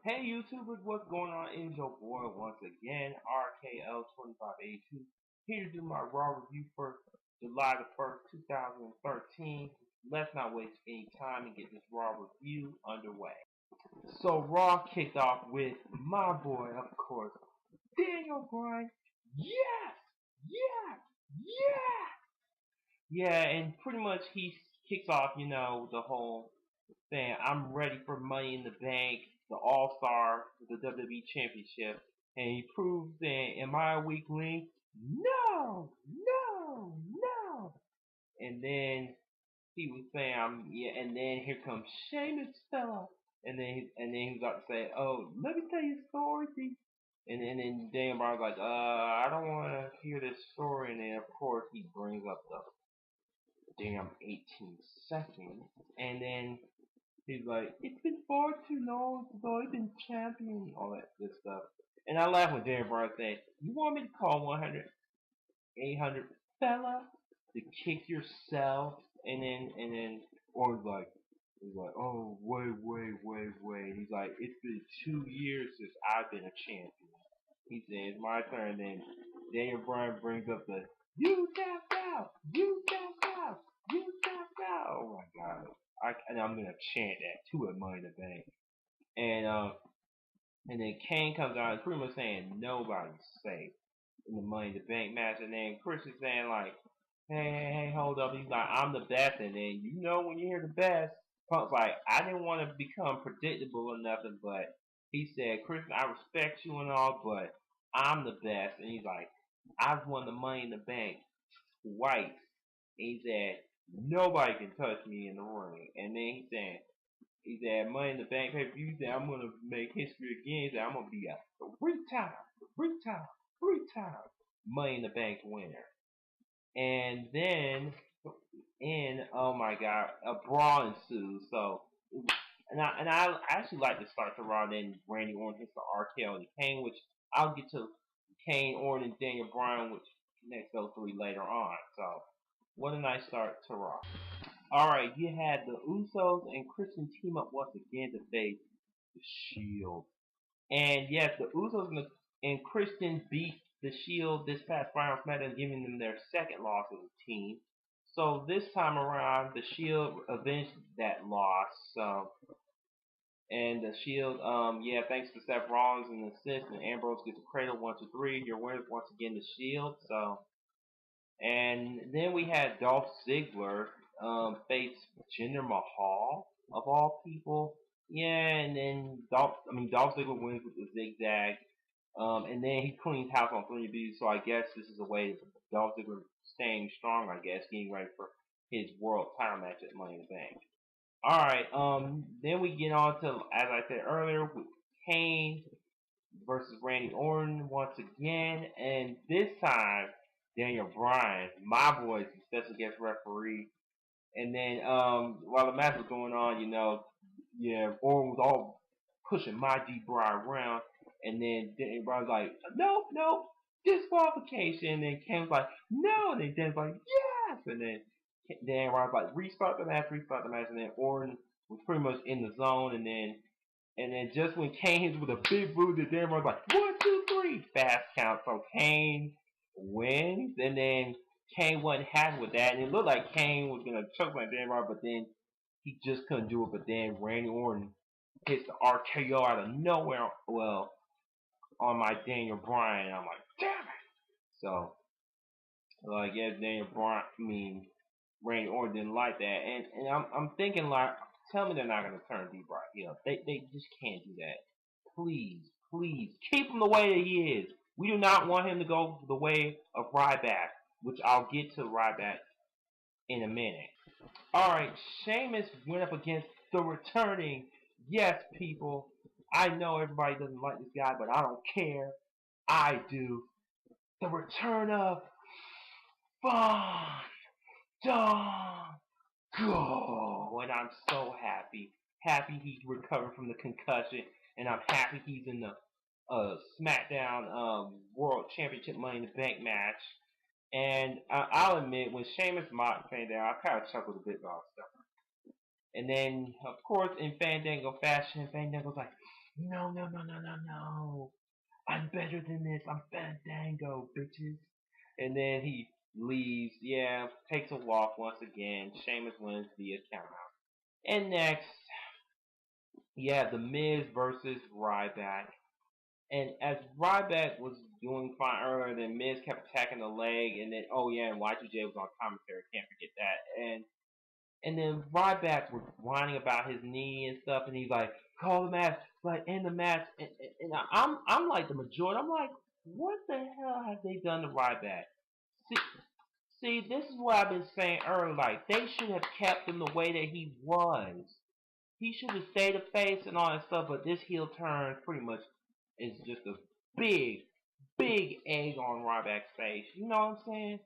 Hey YouTubers, what's going on? It's your boy once again, RKL2582, here to do my Raw review for July the 1st, 2013. Let's not waste any time and get this Raw review underway. So Raw kicked off with my boy, of course, Daniel Bryan. Yes! Yes! Yes! Yeah, and pretty much he kicks off, the whole saying, I'm ready for Money in the Bank, the All-Star, the WWE Championship. And he proves that, am I a weak link? No, no, no. And then he was saying, and then here comes Sheamus fella. And then he was about to say, oh, let me tell you a story, D. And then Dan Bryan's like, I don't want to hear this story. And then, of course, he brings up the damn 18 seconds. And then he's like, it's been far too long since I've been champion, all that good stuff. And I laugh when Dan Bryan said, you want me to call 100, 800 fella to kick yourself? And then he's like, oh, wait. He's like, it's been 2 years since I've been a champion. He said, it's my turn. Then Daniel Bryan brings up the, you tapped out, you tapped out, you tapped out. Oh my God. And I'm gonna chant that too at Money in the Bank. And then Kane comes out and pretty much saying nobody's safe in the Money in the Bank match. And then Chris is saying like, hey, hold up. He's like, I'm the best. And then when you hear the best, Punk's like, I didn't want to become predictable or nothing, but he said, Chris, I respect you and all, but I'm the best. And he's like, I've won the Money in the Bank twice. And he said, nobody can touch me in the ring. And then he said, Money in the Bank pay-per-view. He said, I'm going to make history again. He said, I'm going to be a three-time Money in the Bank winner. And then, oh my God, a brawl ensues. So, I actually like to start the Raw. Then Randy Orton hits the RKO and Kane, which I'll get to Kane, Orton, and Daniel Bryan, which next those three later on. So, what a nice start to Raw. Alright, you had the Usos and Christian team up once again to face the Shield. And yes, the Usos and Christian beat the Shield this past Friday on SmackDown, giving them their second loss as a team. So this time around, the Shield avenged that loss. And the Shield, thanks to Seth Rollins and the assist, and Ambrose gets a cradle 1, 2, 3. Your winners once again the Shield. And then we had Dolph Ziggler face Jinder Mahal of all people. Yeah, and then Dolph Ziggler wins with the zigzag. And then he cleans house on 3B. So I guess this is a way of Dolph Ziggler staying strong. I guess getting ready for his world title match at Money in the Bank. All right. Then we get on to, as I said earlier, with Kane versus Randy Orton once again, and this time Daniel Bryan, my boy, is the special guest referee. And then while the match was going on, Orton was all pushing my D Bryan around, and then Daniel Bryan's like, nope, disqualification. And then Kane's like, no, and then Daniel's like, yes, and then Daniel Bryan's like, restart the match, and then Orton was pretty much in the zone, and then just when Kane hits with a big boot, the Daniel Bryan's like, 1, 2, 3, fast count. So Kane wins, and then Kane wasn't happy with that, and it looked like Kane was gonna choke my Daniel Bryan, but then he just couldn't do it. But then Randy Orton hits the RKO out of nowhere, on my Daniel Bryan, and I'm like, damn it! So, I guess Randy Orton didn't like that, and I'm thinking like, tell me they're not gonna turn D Bryan heel. They just can't do that. Please, keep him the way that he is. We do not want him to go the way of Ryback, which I'll get to Ryback in a minute. Alright, Sheamus went up against the returning, yes people, I know everybody doesn't like this guy, but I don't care. I do. The return of Fun Dog Go! And I'm so happy. Happy he's recovered from the concussion, and I'm happy he's in the SmackDown World Championship Money in the Bank match. And I'll admit, when Sheamus Mock came down, I kind of chuckled a bit about stuff. And then, of course, in Fandango fashion, Fandango's like, no, no, no, no, no, no. I'm better than this. I'm Fandango, bitches. And then he leaves. Yeah, takes a walk once again. Sheamus wins via countout. And next, yeah, The Miz versus Ryback. And as Ryback was doing fine earlier, then Miz kept attacking the leg, and then oh yeah, and Y2J was on commentary. Can't forget that. And then Ryback was whining about his knee and stuff, and he's like, "Call the match, like end the match." And I'm like the majority. I'm like, what the hell have they done to Ryback? See, this is what I've been saying earlier. Like they should have kept him the way that he was. He should have stayed a face and all that stuff. But this heel turn pretty much is just a big, big egg on Ryback's face. You know what I'm saying?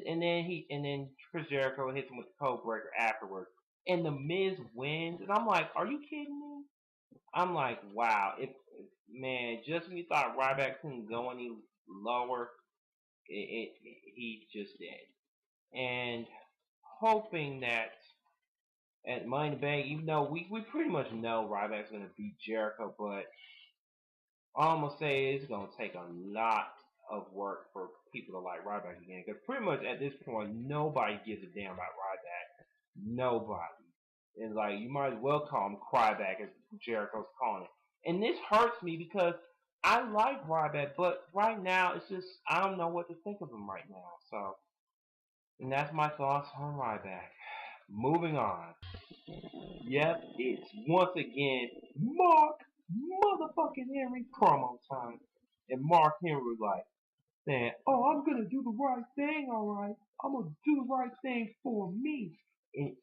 And then Chris Jericho hits him with the code breaker afterwards. And the Miz wins, and I'm like, are you kidding me? I'm like, wow, man, just when you thought Ryback couldn't go any lower, he's just dead. And hoping that at Money in the Bank, even though we pretty much know Ryback's gonna beat Jericho, but I'm gonna say it's gonna take a lot of work for people to like Ryback again. Because pretty much at this point, nobody gives a damn about Ryback. Nobody. And like you might as well call him Cryback as Jericho's calling it. And this hurts me because I like Ryback, but right now it's just I don't know what to think of him right now. So, and that's my thoughts on Ryback. Moving on. Yep, it's once again Mark motherfucking Henry promo time. And Mark Henry was like saying, "Oh, I'm gonna do the right thing, alright. I'm gonna do the right thing for me."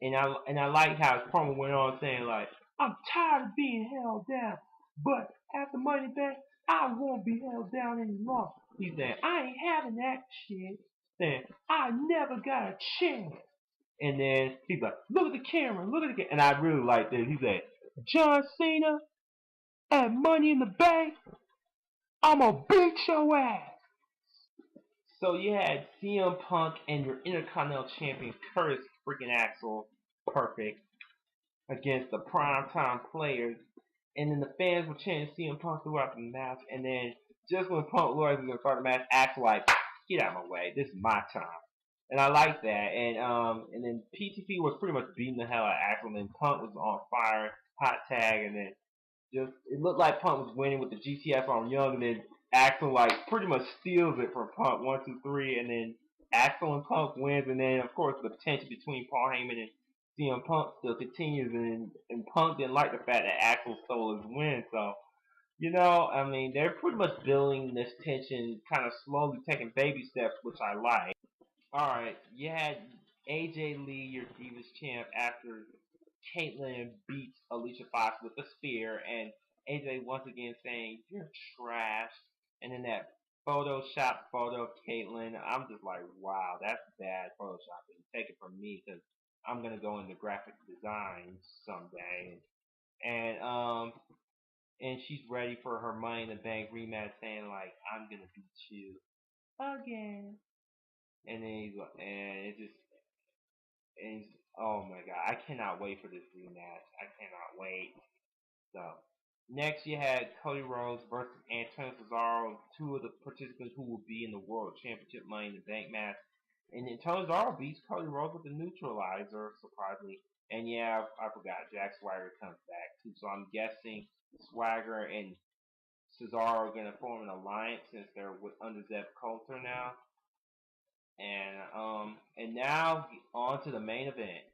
And I like how his promo went on saying like, "I'm tired of being held down, but after Money Back, I won't be held down anymore." He said, "I ain't having that shit." Saying, "I never got a chance." And then he's like, "Look at the camera, look at the camera." And I really like this. He said, "John Cena at Money in the Bank, I'm gonna beat your ass." So you had CM Punk and your Intercontinental Champion Curtis freaking Axel, perfect, against the primetime players. And then the fans were chanting CM Punk throughout the match. And then just when Punk Lawrence was going to start the match, Axel like, "Get out of my way. This is my time." And I like that. And then PTP was pretty much beating the hell out of Axel. And then Punk was on fire, hot tag, and then just it looked like Punk was winning with the GTS on Young, and then Axel like pretty much steals it from Punk 1, 2, 3, and then Axel and Punk wins, and then of course the tension between Paul Heyman and CM Punk still continues, and Punk didn't like the fact that Axel stole his win, so I mean they're pretty much building this tension, kind of slowly taking baby steps, which I like. All right, you had AJ Lee, your Divas champ, after Caitlyn beats Alicia Fox with a spear, and AJ once again saying, "You're trash." And then that Photoshop photo of Caitlyn, I'm just like, wow, that's bad Photoshopping. Take it from me, because I'm gonna go into graphic design someday. And she's ready for her Money in the Bank rematch, saying like, "I'm gonna beat you again." And then and it just and oh my god, I cannot wait for this rematch. I cannot wait. So next you had Cody Rhodes versus Antonio Cesaro, two of the participants who will be in the World Championship Money in the Bank match. And Antonio Cesaro beats Cody Rhodes with the neutralizer, surprisingly. And yeah, I forgot, Jack Swagger comes back too. So I'm guessing Swagger and Cesaro are gonna form an alliance since they're under Zeb Coulter now. And now on to the main event.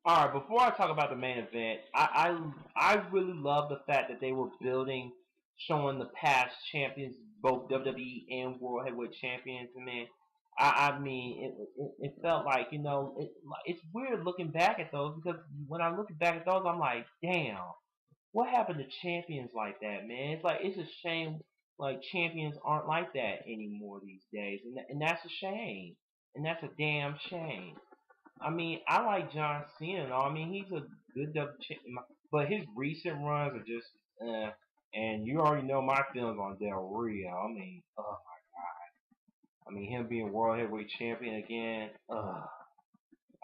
All right, before I talk about the main event, I really love the fact that they were building, showing the past champions, both WWE and World Heavyweight Champions. And man, I mean, it felt like it's weird looking back at those, because when I look back at those, I'm like, damn, what happened to champions like that, man? It's like it's a shame, like champions aren't like that anymore these days, and that's a shame, and that's a damn shame. I mean, I like John Cena and all. I mean, he's a good but his recent runs are just, and you already know my feelings on Del Rio. I mean, I mean him being world heavyweight champion again.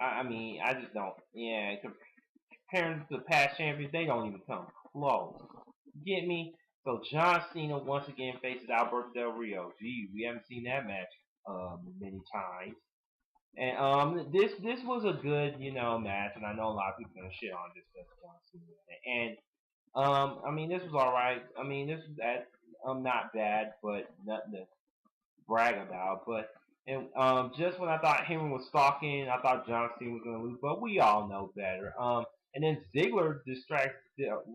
I mean, I just don't. Yeah, comparing to the past champions, they don't even come close. get me? So John Cena once again faces Alberto Del Rio. Gee, we haven't seen that match many times. And this was a good match, and I know a lot of people are gonna shit on this because John Cena. And I mean this was all right. I mean this was not bad, but nothing to brag about. But and just when I thought Henry was stalking, I thought John Cena was gonna lose, but we all know better. And then Ziggler distracts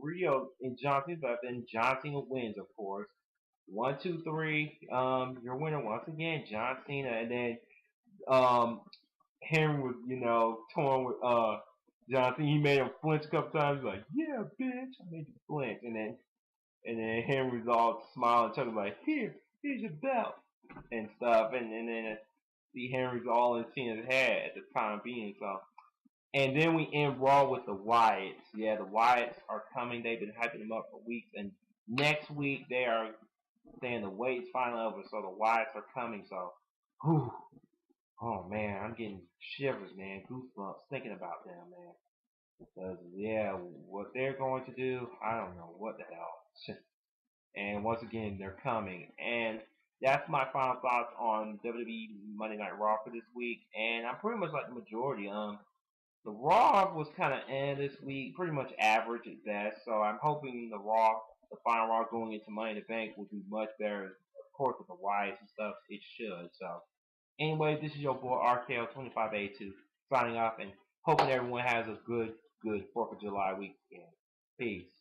Rio and John Cena, but then John Cena wins, of course. 1, 2, 3. Your winner once again, John Cena, and then Henry was torn with John Cena. He made him flinch a couple times, like yeah, bitch, I made you flinch, and then Henry's all smiling, talking like here's your belt and stuff, and then see Henry's all in Cena's head at the time being. So, and then we end Raw with the Wyatts. Yeah, the Wyatts are coming. They've been hyping them up for weeks, and next week they are saying the wait's finally over, so the Wyatts are coming. So, whew, oh man, I'm getting shivers, man, goosebumps thinking about them, man. Because yeah, what they're going to do, I don't know what the hell. And once again, they're coming. And that's my final thoughts on WWE Monday Night Raw for this week. And I'm pretty much like the majority. The Raw was kind of this week, pretty much average at best. So I'm hoping the final Raw going into Money in the Bank will do much better. Of course, with the Wyatts and stuff, it should. So anyway, this is your boy RKO2582 signing off and hoping everyone has a good 4th of July weekend. Peace.